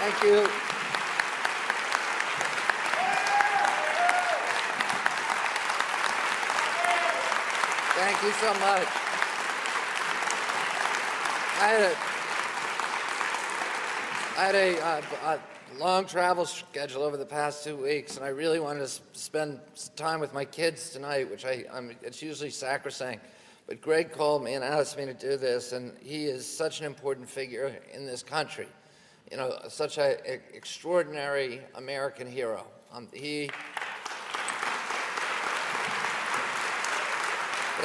Thank you. Thank you so much. I had a long travel schedule over the past 2 weeks, and I really wanted to spend time with my kids tonight, which it's usually sacrosanct. But Greg called me and asked me to do this, and he is such an important figure in this country. You know, such an extraordinary American hero. But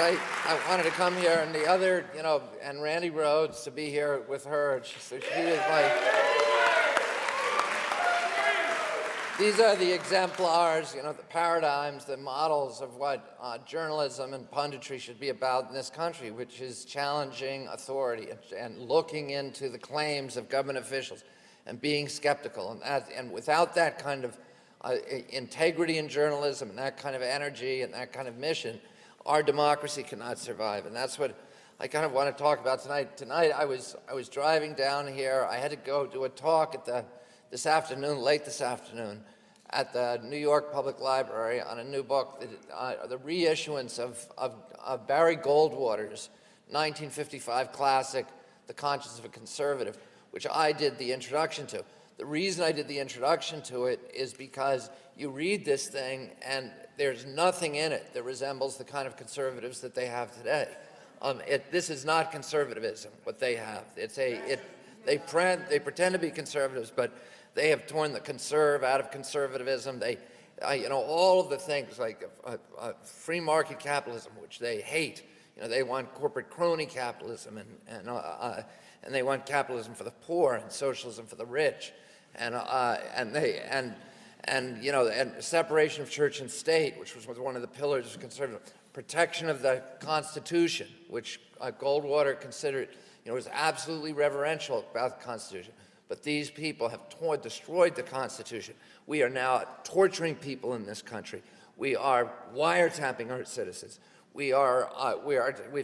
I wanted to come here, and the other, you know, and Randy Rhodes to be here with her. She is like, these are the exemplars, you know, the paradigms, the models of what journalism and punditry should be about in this country, which is challenging authority and looking into the claims of government officials and being skeptical. And without that kind of integrity in journalism and that kind of energy and that kind of mission, our democracy cannot survive. And that's what I kind of want to talk about tonight. Tonight I was driving down here. I had to go do a talk at late this afternoon, at the New York Public Library on a new book, the reissuance of Barry Goldwater's 1955 classic, The Conscience of a Conservative, which I did the introduction to. The reason I did the introduction to it is because you read this thing and there's nothing in it that resembles the kind of conservatives that they have today. This is not conservatism, what they have. They pretend to be conservatives, but they have torn the conserve out of conservatism. You know, all of the things like free market capitalism, which they hate. You know, they want corporate crony capitalism, and they want capitalism for the poor and socialism for the rich, and you know, and separation of church and state, which was one of the pillars of conservatism. Protection of the Constitution, which Goldwater considered, you know, was absolutely reverential about the Constitution. But these people have destroyed the Constitution. We are now torturing people in this country. We are wiretapping our citizens. We've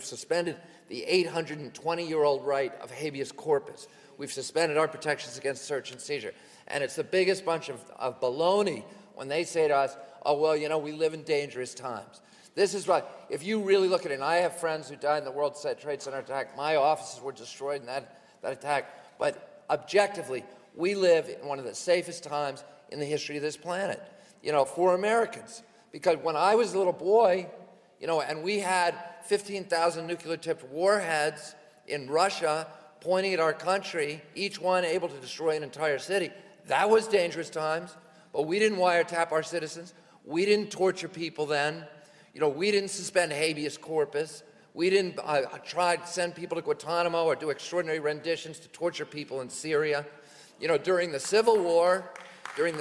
suspended the 820-year-old right of habeas corpus. We've suspended our protections against search and seizure. And it's the biggest bunch of baloney when they say to us, oh, well, you know, we live in dangerous times. This is right. If you really look at it, and I have friends who died in the World Trade Center attack. My offices were destroyed in that attack. But objectively, we live in one of the safest times in the history of this planet, you know, for Americans. Because when I was a little boy, you know, and we had 15,000 nuclear-tipped warheads in Russia pointing at our country, each one able to destroy an entire city, that was dangerous times. But we didn't wiretap our citizens. We didn't torture people then. You know, we didn't suspend habeas corpus. We didn't try to send people to Guantanamo or do extraordinary renditions to torture people in Syria. You know, during the Civil War, you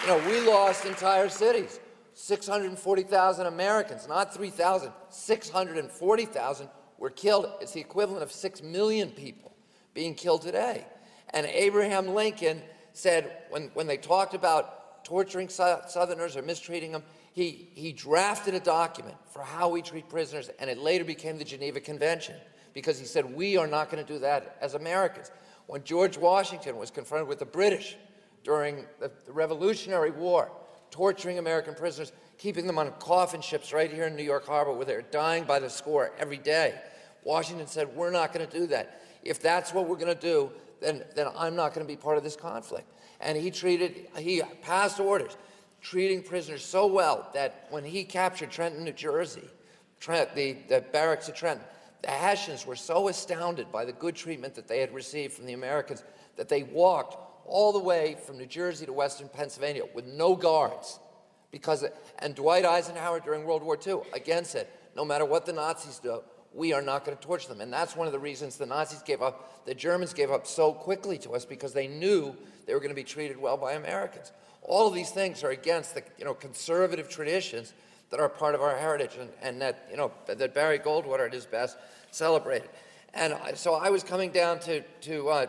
know, we lost entire cities. 640,000 Americans, not 3,000, 640,000 were killed. It's the equivalent of 6 million people being killed today. And Abraham Lincoln said, when they talked about torturing Southerners or mistreating them, he drafted a document for how we treat prisoners, and it later became the Geneva Convention, because he said, we are not going to do that as Americans. When George Washington was confronted with the British during the Revolutionary War, torturing American prisoners, keeping them on coffin ships right here in New York Harbor where they're dying by the score every day, Washington said, we're not going to do that. If that's what we're going to do, then I'm not going to be part of this conflict. And he passed orders treating prisoners so well that when he captured Trenton, New Jersey, the barracks at Trenton, the Hessians were so astounded by the good treatment that they had received from the Americans that they walked all the way from New Jersey to western Pennsylvania with no guards. And Dwight Eisenhower during World War II again said, no matter what the Nazis do, we are not going to torture them. And that's one of the reasons the Germans gave up so quickly to us, because they knew they were going to be treated well by Americans. All of these things are against the, you know, conservative traditions that are part of our heritage, and that, you know, that Barry Goldwater at his best celebrated. And so I was coming down to do a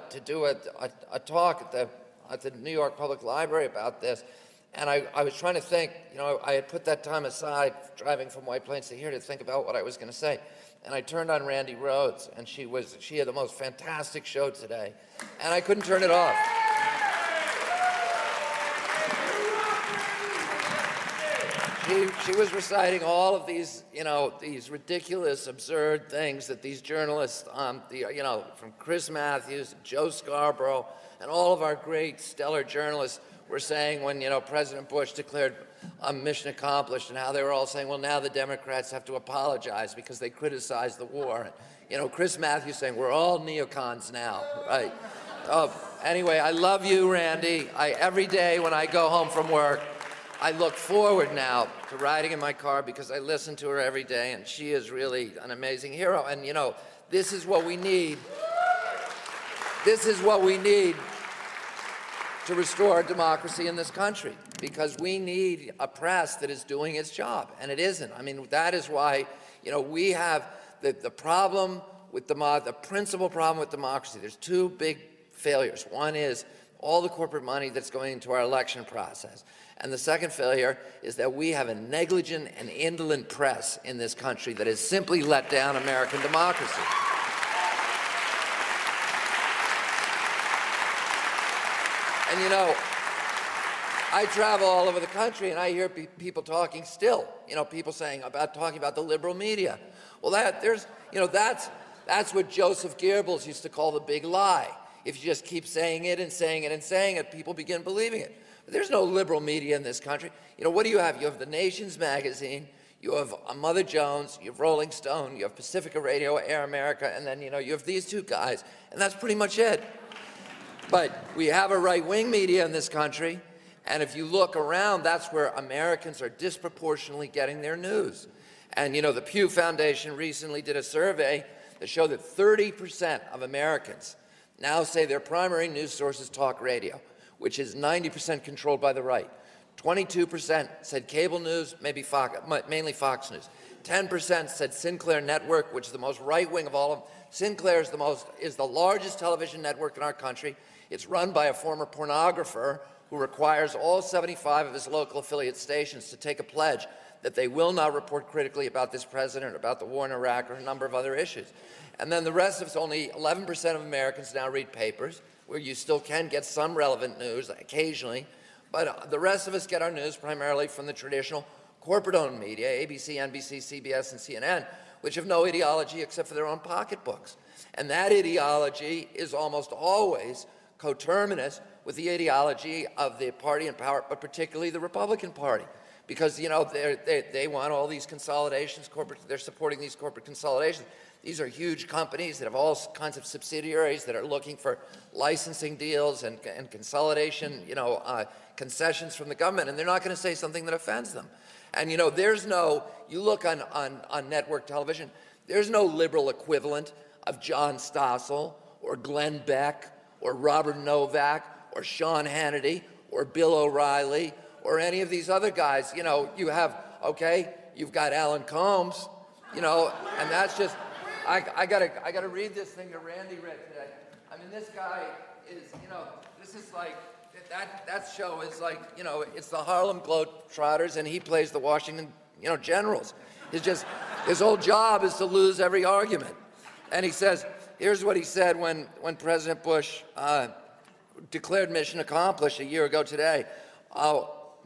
talk at the New York Public Library about this, And I was trying to think, I had put that time aside driving from White Plains to here to think about what I was going to say. And I turned on Randy Rhoads, and she had the most fantastic show today, and I couldn't turn it off. She was reciting all of these, these ridiculous, absurd things that these journalists, from Chris Matthews, Joe Scarborough, and all of our great stellar journalists were saying when, President Bush declared mission accomplished, and how they were all saying, well, now the Democrats have to apologize because they criticized the war. And, Chris Matthews saying, we're all neocons now, right? Anyway, I love you, Randy. Every day when I go home from work, I look forward now to riding in my car because I listen to her every day, and she is really an amazing hero. And, this is what we need. This is what we need to restore democracy in this country, because we need a press that is doing its job, and it isn't. I mean, that is why, we have the problem with the principal problem with democracy. There's two big failures. One is all the corporate money that's going into our election process. And the second failure is that we have a negligent and indolent press in this country that has simply let down American democracy. And I travel all over the country and I hear people talking still, people talking about the liberal media. Well, that's what Joseph Goebbels used to call the big lie. If you just keep saying it and saying it and saying it, people begin believing it. But there's no liberal media in this country. What do you have? You have The Nation's magazine, you have Mother Jones, you have Rolling Stone, you have Pacifica Radio, Air America, and then, you have these two guys, and that's pretty much it. But we have a right-wing media in this country, and if you look around, that's where Americans are disproportionately getting their news. And, the Pew Foundation recently did a survey that showed that 30% of Americans now say their primary news source is talk radio, which is 90% controlled by the right. 22% said cable news, mainly Fox News. 10% said Sinclair Network, which is the most right-wing of all of them. Sinclair is the largest television network in our country. It's run by a former pornographer who requires all 75 of his local affiliate stations to take a pledge that they will not report critically about this president, about the war in Iraq, or a number of other issues. And then the rest of us, only 11% of Americans now read papers, where you still can get some relevant news occasionally, but the rest of us get our news primarily from the traditional corporate-owned media, ABC, NBC, CBS, and CNN, which have no ideology except for their own pocketbooks. And that ideology is almost always coterminous with the ideology of the party in power, but particularly the Republican Party. Because, they want all these consolidations, they're supporting these corporate consolidations. These are huge companies that have all kinds of subsidiaries that are looking for licensing deals and consolidation, concessions from the government, and they're not going to say something that offends them. And, you look on network television, there's no liberal equivalent of John Stossel or Glenn Beck or Robert Novak or Sean Hannity or Bill O'Reilly or any of these other guys. You have, you've got Alan Combs, and that's just, I gotta read this thing that Randy read today. I mean, this guy is, this is like, that show is like, it's the Harlem Globetrotters, and he plays the Washington, Generals. His whole job is to lose every argument. And he says, here's what he said when President Bush declared mission accomplished a year ago today.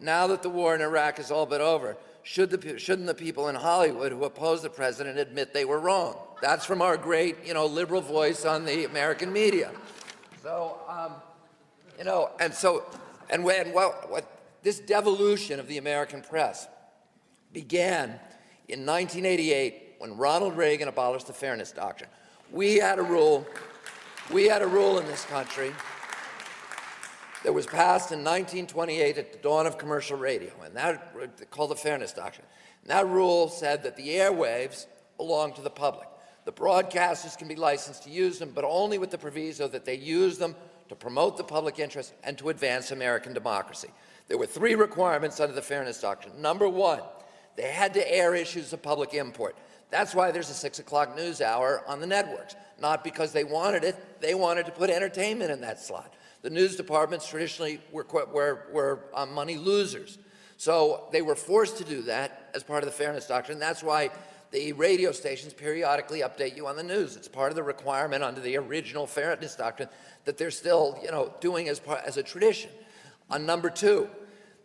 Now that the war in Iraq is all but over, shouldn't the people in Hollywood who oppose the president admit they were wrong? That's from our great, liberal voice on the American media. So, this devolution of the American press began in 1988 when Ronald Reagan abolished the Fairness Doctrine. We had a rule in this country that was passed in 1928 at the dawn of commercial radio, and that called the Fairness Doctrine. And that rule said that the airwaves belong to the public. The broadcasters can be licensed to use them, but only with the proviso that they use them to promote the public interest and to advance American democracy. There were 3 requirements under the Fairness Doctrine. Number 1, they had to air issues of public import. That's why there's a 6 o'clock news hour on the networks, not because they wanted it. They wanted to put entertainment in that slot. The news departments traditionally were money losers. So they were forced to do that as part of the fairness doctrine. That's why the radio stations periodically update you on the news. It's part of the requirement under the original fairness doctrine that they're still, doing as a tradition. On number two,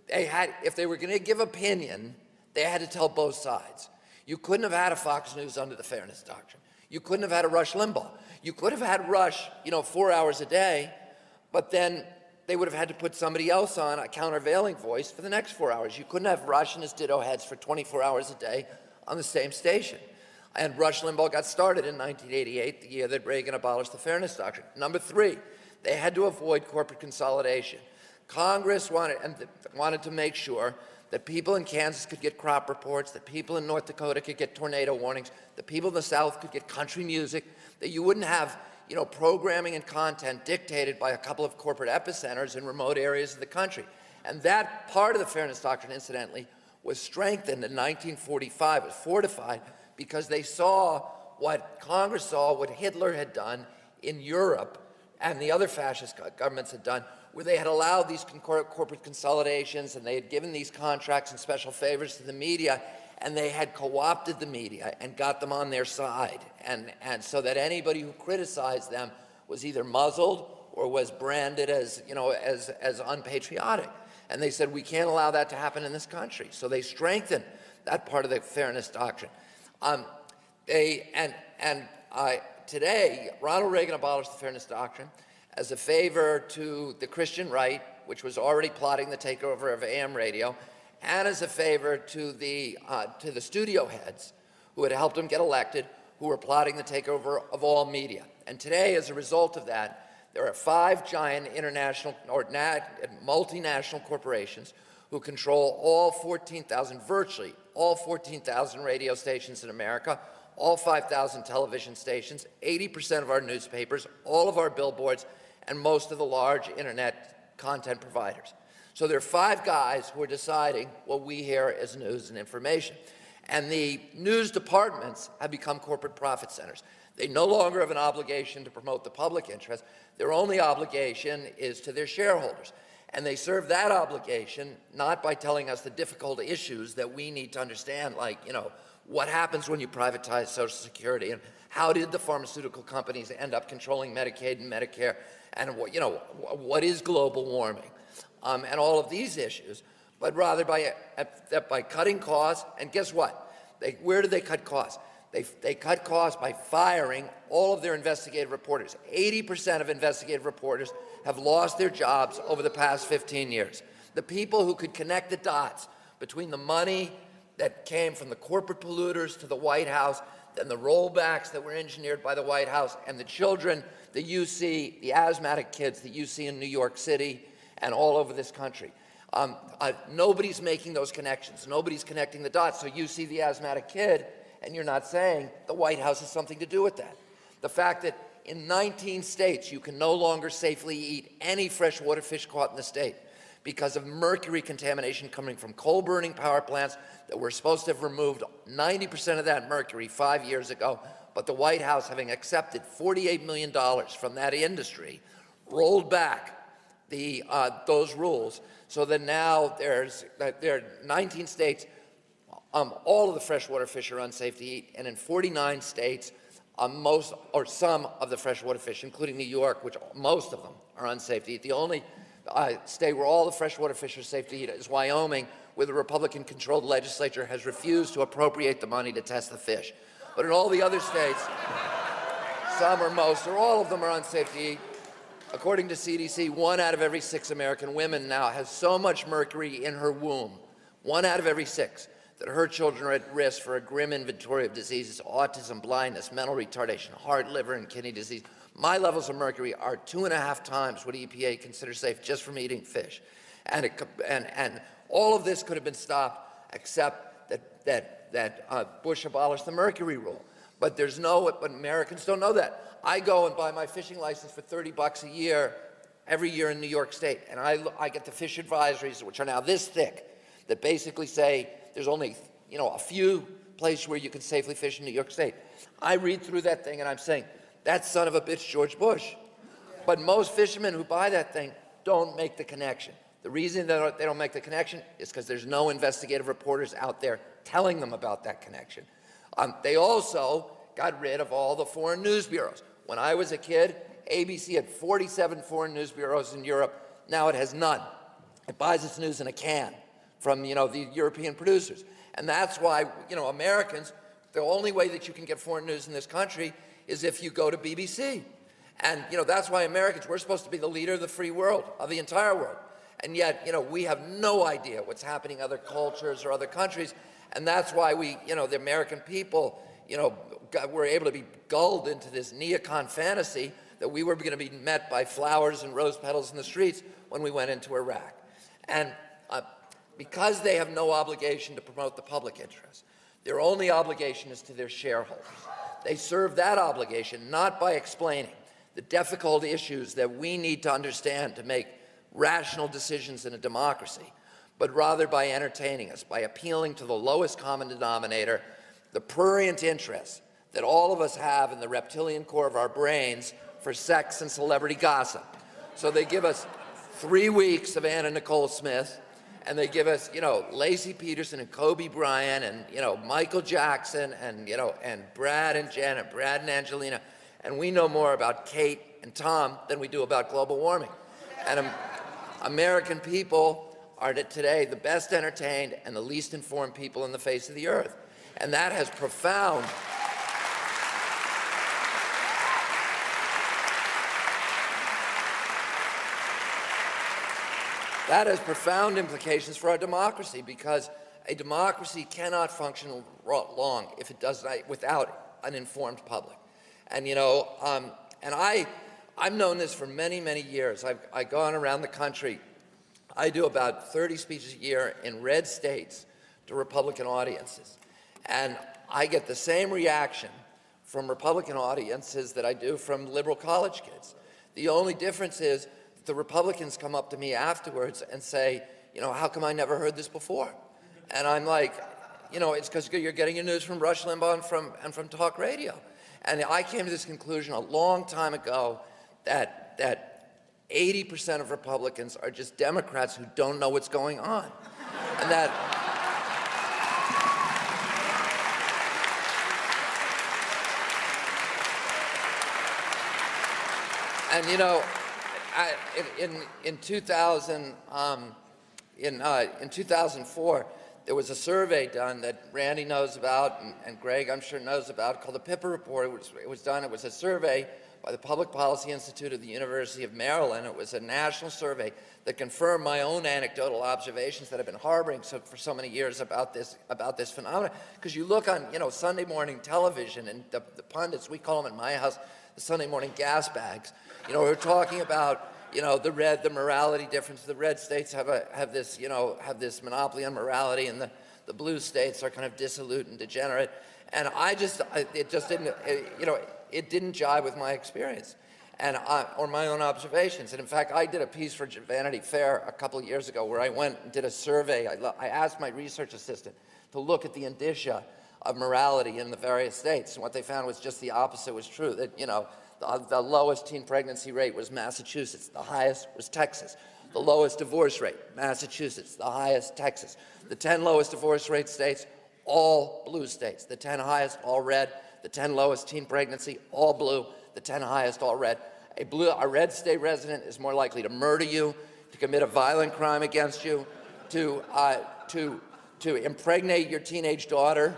if they were going to give opinion, they had to tell both sides. You couldn't have had a Fox News under the fairness doctrine. You couldn't have had a Rush Limbaugh. You could have had Rush, 4 hours a day, but then they would have had to put somebody else on, a countervailing voice, for the next 4 hours. You couldn't have Rush and his ditto heads for 24 hours a day on the same station. And Rush Limbaugh got started in 1988, the year that Reagan abolished the fairness doctrine. Number three, they had to avoid corporate consolidation. Congress wanted to make sure that people in Kansas could get crop reports, that people in North Dakota could get tornado warnings, that people in the South could get country music, that you wouldn't have programming and content dictated by a couple of corporate epicenters in remote areas of the country. And that part of the fairness doctrine, incidentally, was strengthened in 1945, was fortified, because they saw what Congress saw, what Hitler had done in Europe and the other fascist governments had done, where they had allowed these corporate consolidations and they had given these contracts and special favors to the media, and they had co-opted the media and got them on their side. And so that anybody who criticized them was either muzzled or was branded as unpatriotic. And they said, we can't allow that to happen in this country. So they strengthened that part of the fairness doctrine. Today, Ronald Reagan abolished the fairness doctrine as a favor to the Christian right, which was already plotting the takeover of AM radio, and as a favor to the studio heads who had helped him get elected, who were plotting the takeover of all media. And today, as a result of that, there are 5 giant international or multinational corporations who control all 14,000, virtually all 14,000 radio stations in America, all 5,000 television stations, 80% of our newspapers, all of our billboards, and most of the large internet content providers. So there are 5 guys who are deciding what we hear as news and information. And the news departments have become corporate profit centers. They no longer have an obligation to promote the public interest. Their only obligation is to their shareholders. And they serve that obligation not by telling us the difficult issues that we need to understand, like, what happens when you privatize Social Security, and how did the pharmaceutical companies end up controlling Medicaid and Medicare, and what is global warming, and all of these issues, but rather by cutting costs. And guess what? Where do they cut costs? They cut costs by firing all of their investigative reporters. 80% of investigative reporters have lost their jobs over the past 15 years. The people who could connect the dots between the money that came from the corporate polluters to the White House, and the rollbacks that were engineered by the White House, and the children that you see, the asthmatic kids that you see in New York City and all over this country. Nobody's making those connections. Nobody's connecting the dots. So you see the asthmatic kid, and you're not saying the White House has something to do with that. The fact that in 19 states you can no longer safely eat any freshwater fish caught in the state because of mercury contamination coming from coal-burning power plants that were supposed to have removed 90% of that mercury 5 years ago, but the White House, having accepted $48 million from that industry, rolled back those rules so that now there are 19 states, all of the freshwater fish are unsafe to eat, and in 49 states, most or some of the freshwater fish, including New York, which most of them are unsafe to eat. The only state where all the freshwater fish are safe to eat is Wyoming, where the Republican-controlled legislature has refused to appropriate the money to test the fish. But in all the other states, some or most or all of them are unsafe to eat. According to CDC, 1 out of every 6 American women now has so much mercury in her womb, 1 out of every 6, that her children are at risk for a grim inventory of diseases: autism, blindness, mental retardation, heart, liver, and kidney disease. My levels of mercury are 2.5 times what EPA considers safe just from eating fish. And all of this could have been stopped except that Bush abolished the mercury rule. But Americans don't know that. I go and buy my fishing license for $30 a year every year in New York State, and I get the fish advisories, which are now this thick, that basically say there's only a few places where you can safely fish in New York State. I read through that thing and I'm saying, that son of a bitch, George Bush. But most fishermen who buy that thing don't make the connection. The reason that they don't make the connection is because there's no investigative reporters out there telling them about that connection. They also got rid of all the foreign news bureaus. When I was a kid, ABC had 47 foreign news bureaus in Europe. Now it has none. It buys its news in a can from, the European producers. And that's why, Americans, the only way that you can get foreign news in this country is if you go to BBC. And, that's why Americans, we're supposed to be the leader of the free world, of the entire world. And yet, we have no idea what's happening in other cultures or other countries. And that's why we, the American people, were able to be gulled into this neocon fantasy that we were going to be met by flowers and rose petals in the streets when we went into Iraq. And because they have no obligation to promote the public interest, their only obligation is to their shareholders. They serve that obligation not by explaining the difficult issues that we need to understand to make rational decisions in a democracy, but rather by entertaining us, by appealing to the lowest common denominator, the prurient interest that all of us have in the reptilian core of our brains for sex and celebrity gossip. So they give us 3 weeks of Anna Nicole Smith, and they give us, Lacey Peterson and Kobe Bryant and, Michael Jackson and, and Brad and Janet, Brad and Angelina. And we know more about Kate and Tom than we do about global warming. And American people are today the best entertained and the least informed people on the face of the earth. And that has profound implications for our democracy, because a democracy cannot function long if it does not without an informed public. And I've known this for many, many years. I've gone around the country. I do about 30 speeches a year in red states to Republican audiences, and I get the same reaction from Republican audiences that I do from liberal college kids. The only difference is the Republicans come up to me afterwards and say, how come I never heard this before? And I'm like, it's because you're getting your news from Rush Limbaugh and from talk radio. And I came to this conclusion a long time ago that 80% of Republicans are just Democrats who don't know what's going on. And that in 2004, there was a survey done that Randy knows about and Greg, I'm sure, knows about, called the Piper Report. It was a survey by the Public Policy Institute of the University of Maryland. It was a national survey that confirmed my own anecdotal observations that I've been harboring for so many years about this phenomenon. Because you look on, Sunday morning television, and the pundits, we call them in my house, the Sunday morning gas bags, we're talking about, the morality difference. The red states have this monopoly on morality, and the blue states are kind of dissolute and degenerate. And it didn't jive with my experience or my own observations. And in fact, I did a piece for Vanity Fair a couple of years ago where I went and did a survey. I asked my research assistant to look at the indicia of morality in the various states, and what they found was just the opposite was true. That the lowest teen pregnancy rate was Massachusetts. The highest was Texas. The lowest divorce rate, Massachusetts. The highest, Texas. The 10 lowest divorce rate states, all blue states. The 10 highest, all red. The 10 lowest teen pregnancy, all blue. The 10 highest, all red. A red state resident is more likely to murder you, to commit a violent crime against you, to impregnate your teenage daughter,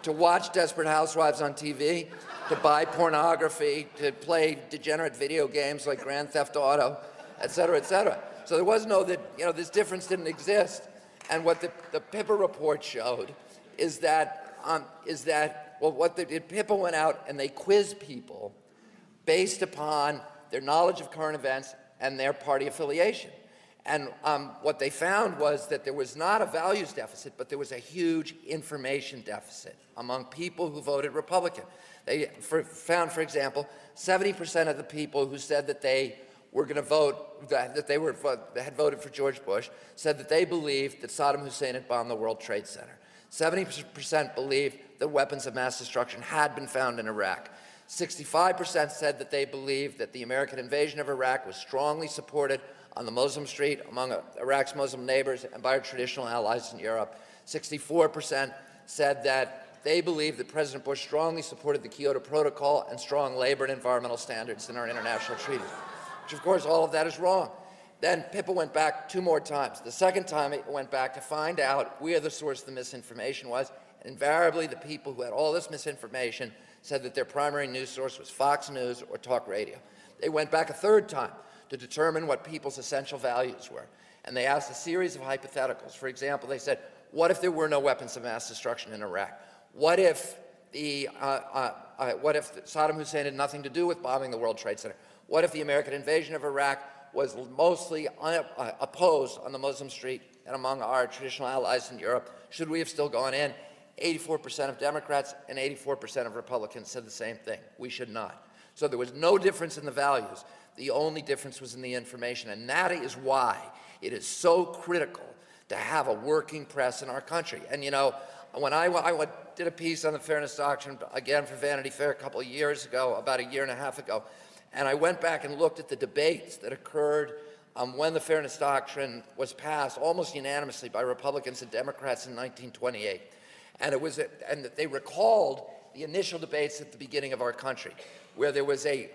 to watch Desperate Housewives on TV, to buy pornography, to play degenerate video games like Grand Theft Auto, et cetera, et cetera. So there was this difference didn't exist. And what the Piper report showed is that Piper went out and they quizzed people based upon their knowledge of current events and their party affiliation. And what they found was that there was not a values deficit, but there was a huge information deficit among people who voted Republican. They found, for example, 70% of the people who said that they were going to vote, that had voted for George Bush, said that they believed that Saddam Hussein had bombed the World Trade Center. 70% believed that weapons of mass destruction had been found in Iraq. 65% said that they believed that the American invasion of Iraq was strongly supported on the Muslim street among Iraq's Muslim neighbors and by our traditional allies in Europe. 64% said that they believed that President Bush strongly supported the Kyoto Protocol and strong labor and environmental standards in our international treaties, which of course all of that is wrong. Then Pippa went back 2 more times. The second time it went back to find out where the source of the misinformation was. And invariably, the people who had all this misinformation said that their primary news source was Fox News or talk radio. They went back a 3rd time to determine what people's essential values were. And they asked a series of hypotheticals. For example, they said, what if there were no weapons of mass destruction in Iraq? What if Saddam Hussein had nothing to do with bombing the World Trade Center? What if the American invasion of Iraq was mostly opposed on the Muslim street and among our traditional allies in Europe? Should we have still gone in? 84% of Democrats and 84% of Republicans said the same thing. We should not. So there was no difference in the values. The only difference was in the information. And that is why it is so critical to have a working press in our country. And you know, when I did a piece on the fairness doctrine, again for Vanity Fair a couple of years ago, about a year and a half ago, and I went back and looked at the debates that occurred when the fairness doctrine was passed almost unanimously by Republicans and Democrats in 1928. And they recalled the initial debates at the beginning of our country, where there was a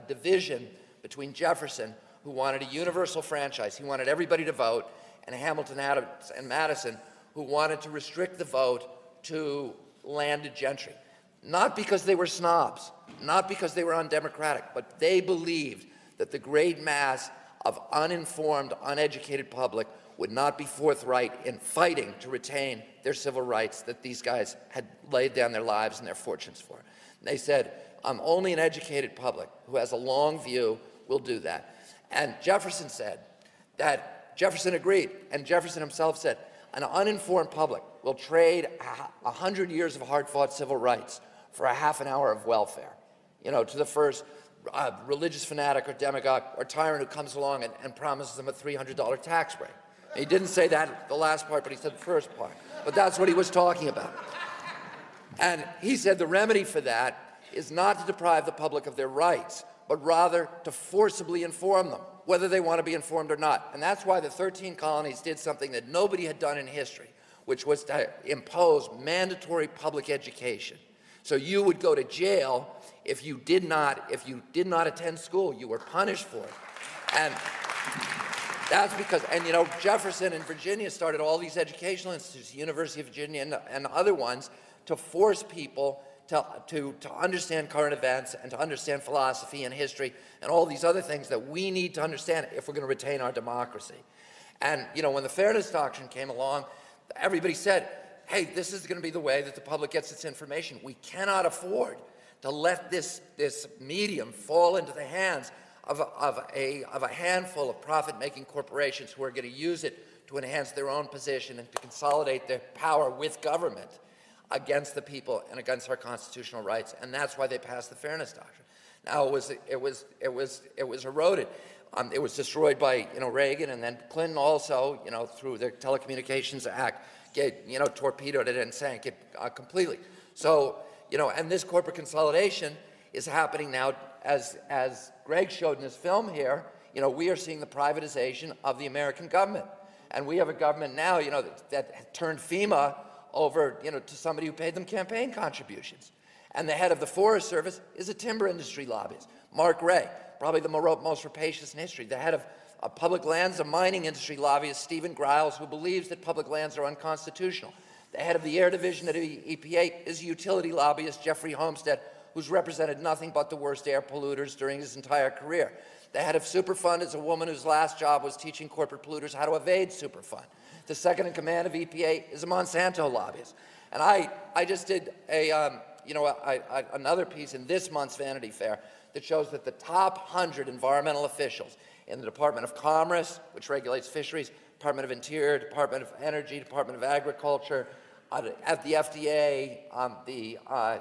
division between Jefferson, who wanted a universal franchise, he wanted everybody to vote, and Hamilton, Adams, and Madison, who wanted to restrict the vote to landed gentry. Not because they were snobs, not because they were undemocratic, but they believed that the great mass of uninformed, uneducated public would not be forthright in fighting to retain their civil rights that these guys had laid down their lives and their fortunes for. And they said, only an educated public who has a long view will do that. And Jefferson said that, Jefferson agreed, and Jefferson himself said, an uninformed public will trade 100 years of hard-fought civil rights for a half an hour of welfare, you know, to the first religious fanatic or demagogue or tyrant who comes along and promises them a $300 tax break. He didn't say that, the last part, but he said the first part. But that's what he was talking about. And he said the remedy for that is not to deprive the public of their rights, but rather to forcibly inform them, whether they want to be informed or not. And that's why the 13 colonies did something that nobody had done in history, which was to impose mandatory public education. So you would go to jail if you did not attend school. You were punished for it. And that's because, and you know, Jefferson in Virginia started all these educational institutes, University of Virginia and other ones, to force people to understand current events and to understand philosophy and history and all these other things that we need to understand if we're going to retain our democracy. And you know, when the fairness doctrine came along, everybody said, hey, this is going to be the way that the public gets its information. We cannot afford to let this medium fall into the hands of a handful of profit-making corporations who are going to use it to enhance their own position and to consolidate their power with government against the people and against our constitutional rights. And that's why they passed the fairness doctrine. Now it was eroded. It was destroyed by Reagan, and then Clinton also through the Telecommunications Act torpedoed it and sank it completely. So and this corporate consolidation is happening now. As Greg showed in his film here, we are seeing the privatization of the American government. And we have a government now, that turned FEMA over, to somebody who paid them campaign contributions. And the head of the Forest Service is a timber industry lobbyist, Mark Ray, probably the most rapacious in history. The head of public lands, a mining industry lobbyist, Stephen Griles, who believes that public lands are unconstitutional. The head of the Air Division at the EPA is a utility lobbyist, Jeffrey Homestead, who's represented nothing but the worst air polluters during his entire career. The head of Superfund is a woman whose last job was teaching corporate polluters how to evade Superfund. The second in command of EPA is a Monsanto lobbyist. And I just did another piece in this month's Vanity Fair that shows that the top 100 environmental officials in the Department of Commerce, which regulates fisheries, Department of Interior, Department of Energy, Department of Agriculture, at the FDA, the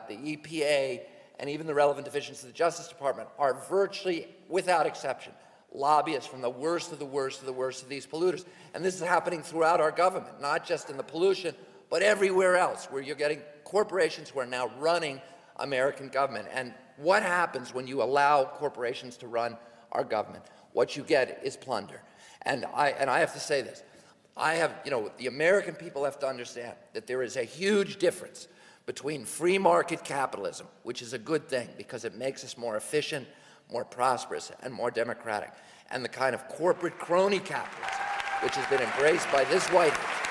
EPA, and even the relevant divisions of the Justice Department are virtually, without exception, lobbyists from the worst of the worst of the worst of these polluters. And this is happening throughout our government, not just in the pollution, but everywhere else where you're getting corporations who are now running American government. And what happens when you allow corporations to run our government? What you get is plunder. And I have to say this. The American people have to understand that there is a huge difference between free market capitalism, which is a good thing because it makes us more efficient, more prosperous, and more democratic, and the kind of corporate crony capitalism which has been embraced by this White House.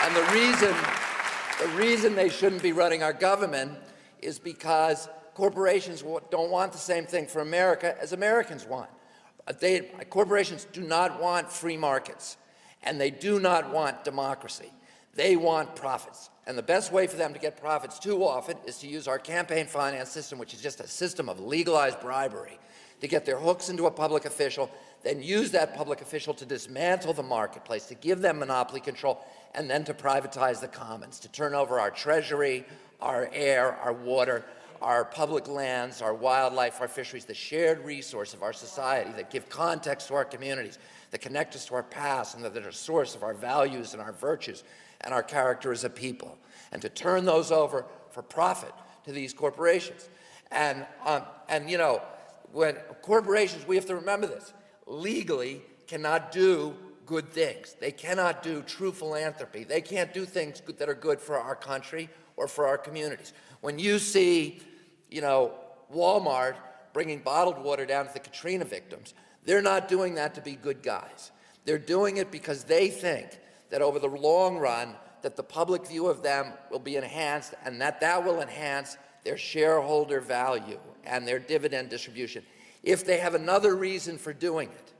And the reason they shouldn't be running our government is because corporations don't want the same thing for America as Americans want. Corporations do not want free markets, and they do not want democracy. They want profits. And the best way for them to get profits too often is to use our campaign finance system, which is just a system of legalized bribery, to get their hooks into a public official, then use that public official to dismantle the marketplace, to give them monopoly control, and then to privatize the commons, to turn over our treasury, our air, our water, our public lands, our wildlife, our fisheries, the shared resource of our society that give context to our communities, that connect us to our past, and that are a source of our values and our virtues and our character as a people, and to turn those over for profit to these corporations. And when corporations, we have to remember this, legally cannot do good things. They cannot do true philanthropy. They can't do things that are good for our country or for our communities. When you see, Walmart bringing bottled water down to the Katrina victims, they're not doing that to be good guys. They're doing it because they think that over the long run, that the public view of them will be enhanced, and that will enhance their shareholder value and their dividend distribution. If they have another reason for doing it,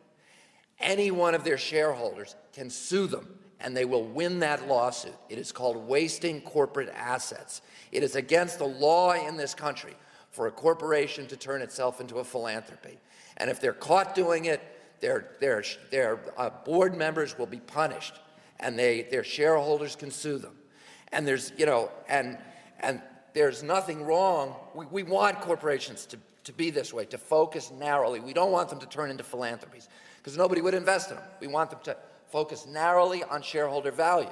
any one of their shareholders can sue them, and they will win that lawsuit. It is called wasting corporate assets. It is against the law in this country for a corporation to turn itself into a philanthropy. And if they're caught doing it, their board members will be punished, and their shareholders can sue them. And there's, and there's nothing wrong. We want corporations to be this way, to focus narrowly. We don't want them to turn into philanthropies, because nobody would invest in them. We want them to focus narrowly on shareholder value.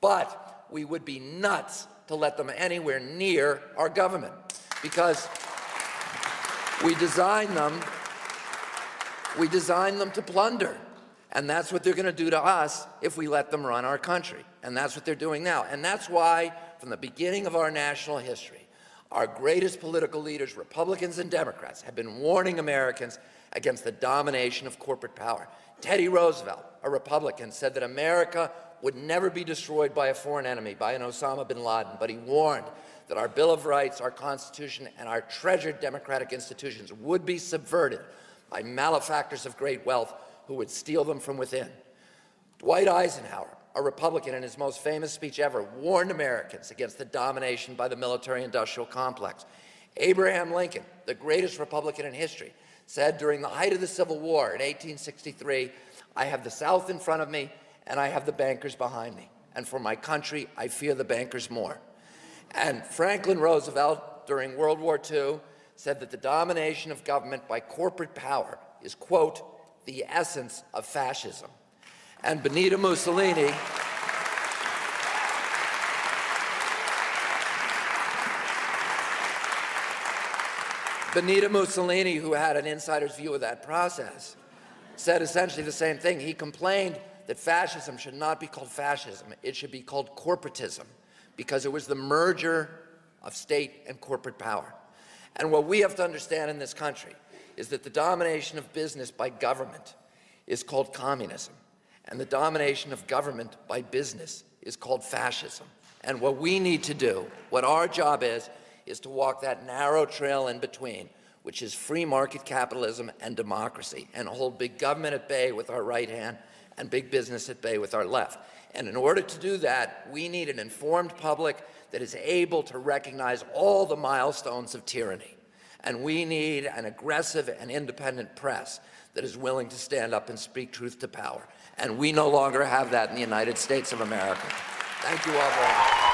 But we would be nuts to let them anywhere near our government, because we designed them to plunder. And that's what they're going to do to us if we let them run our country. And that's what they're doing now. And that's why, from the beginning of our national history, our greatest political leaders, Republicans and Democrats, have been warning Americans against the domination of corporate power. Teddy Roosevelt, a Republican, said that America would never be destroyed by a foreign enemy, by an Osama bin Laden, but he warned that our Bill of Rights, our Constitution, and our treasured democratic institutions would be subverted by malefactors of great wealth who would steal them from within. Dwight Eisenhower, a Republican, in his most famous speech ever, warned Americans against the domination by the military-industrial complex. Abraham Lincoln, the greatest Republican in history, said during the height of the Civil War in 1863, "I have the South in front of me, and I have the bankers behind me. And for my country, I fear the bankers more." And Franklin Roosevelt, during World War II, said that the domination of government by corporate power is, quote, the essence of fascism. And Benito Mussolini, who had an insider's view of that process, said essentially the same thing. He complained that fascism should not be called fascism. It should be called corporatism, because it was the merger of state and corporate power. And what we have to understand in this country is that the domination of business by government is called communism, and the domination of government by business is called fascism. And what we need to do, what our job is to walk that narrow trail in between, which is free market capitalism and democracy, and hold big government at bay with our right hand and big business at bay with our left. And in order to do that, we need an informed public that is able to recognize all the milestones of tyranny. And we need an aggressive and independent press that is willing to stand up and speak truth to power. And we no longer have that in the United States of America. Thank you all very much.